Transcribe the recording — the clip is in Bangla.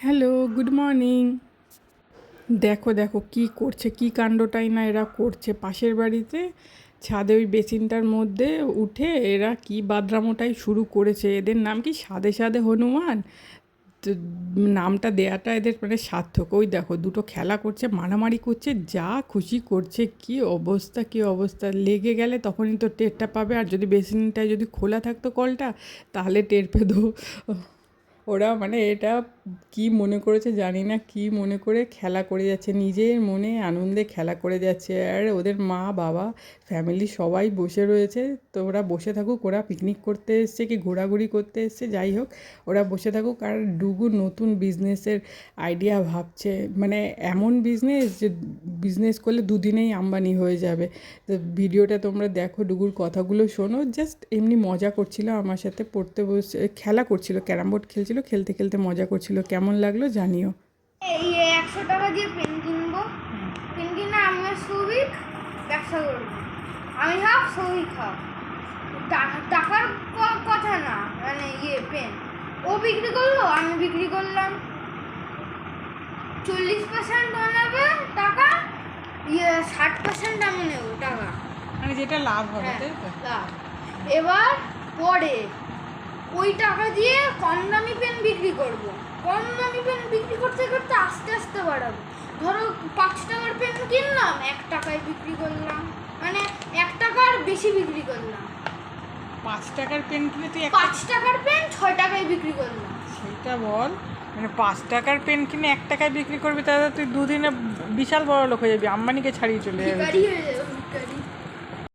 Hello, good morning. দেখো দেখো কি করছে, কি কাণ্ডটাই না এরা করছে পাশের বাড়িতে। ছাদে ওই বেসিনটার মধ্যে উঠে এরা কি বাদরামোটাই শুরু করেছে। এদের নাম কি সাদে সাদে হনুমান। তো নামটা দেয়াটা এদের মানে সার্থক। ওই দেখো দুটো খেলা করছে, মারামারি করছে, যা খুশি করছে। কি অবস্থা কি অবস্থা, লেগে গেলে তখনই তো টেরটা পাবে। আর যদি বেসিনটায় যদি খোলা থাকতো কলটা, তাহলে টের পেতো। ওরা মানে এটা কি মনে করেছে জানি না, কি মনে করে খেলা করে যাচ্ছে, নিজের মনে আনন্দে খেলা করে যাচ্ছে। আর ওদের মা বাবা ফ্যামিলি সবাই বসে রয়েছে। তো ওরা বসে থাকুক, ওরা পিকনিক করতে এসছে কি ঘোরাঘুরি করতে এসছে, যাই হোক ওরা বসে থাকুক। আর ডুগু নতুন বিজনেসের আইডিয়া ভাবছে, মানে এমন বিজনেস যে বিজনেস করলে দুদিনেই আম্বানি হয়ে যাবে। তো ভিডিওটা তোমরা দেখো, ডুগুর কথাগুলো শোনো। জাস্ট এমনি মজা করছিল আমার সাথে, পড়তে বসে খেলা করছিল, ক্যারাম বোর্ড খেলছিল, খেলতে খেলতে মজা করছিল। কেমন লাগলো জানিও। এই 100 টাকা দিয়ে পেন কিনবো, পেন কিনে আমি আর সৌভিক ব্যবসা করবো। আমি হাফ, সৌভিক হাফ। টাকার কথা না, মানে পেন ও বিক্রি করলো, আমি বিক্রি করলাম। 40% বানাবে টাকা, 60% আমি নেবো টাকা, মানে যেটা লাভ হবে, হ্যাঁ, তাই তো? লাভ। এবার পরে ওই টাকা দিয়ে কম দামি পেন বিক্রি করব। কম দামি পেন বিক্রি করতে করতে আস্তে আস্তে বাড়াবো। ধরো 5 টাকার পেন কিনলাম, 1 টাকায় বিক্রি করলাম, মানে 1 টাকার বেশি বিক্রি করলাম। 5 টাকার পেন কিনে তুই 5 টাকার পেন 6 টাকায় বিক্রি করলাম। সেটা বল। মানে 5 টাকার পেন কিনে 1 টাকায় বিক্রি করবি, তাহলে তুই দুদিনে বিশাল বড় লোক হয়ে যাবি, আম্বানিকে ছাড়িয়ে চলে যাবি। ভিখারি হয়ে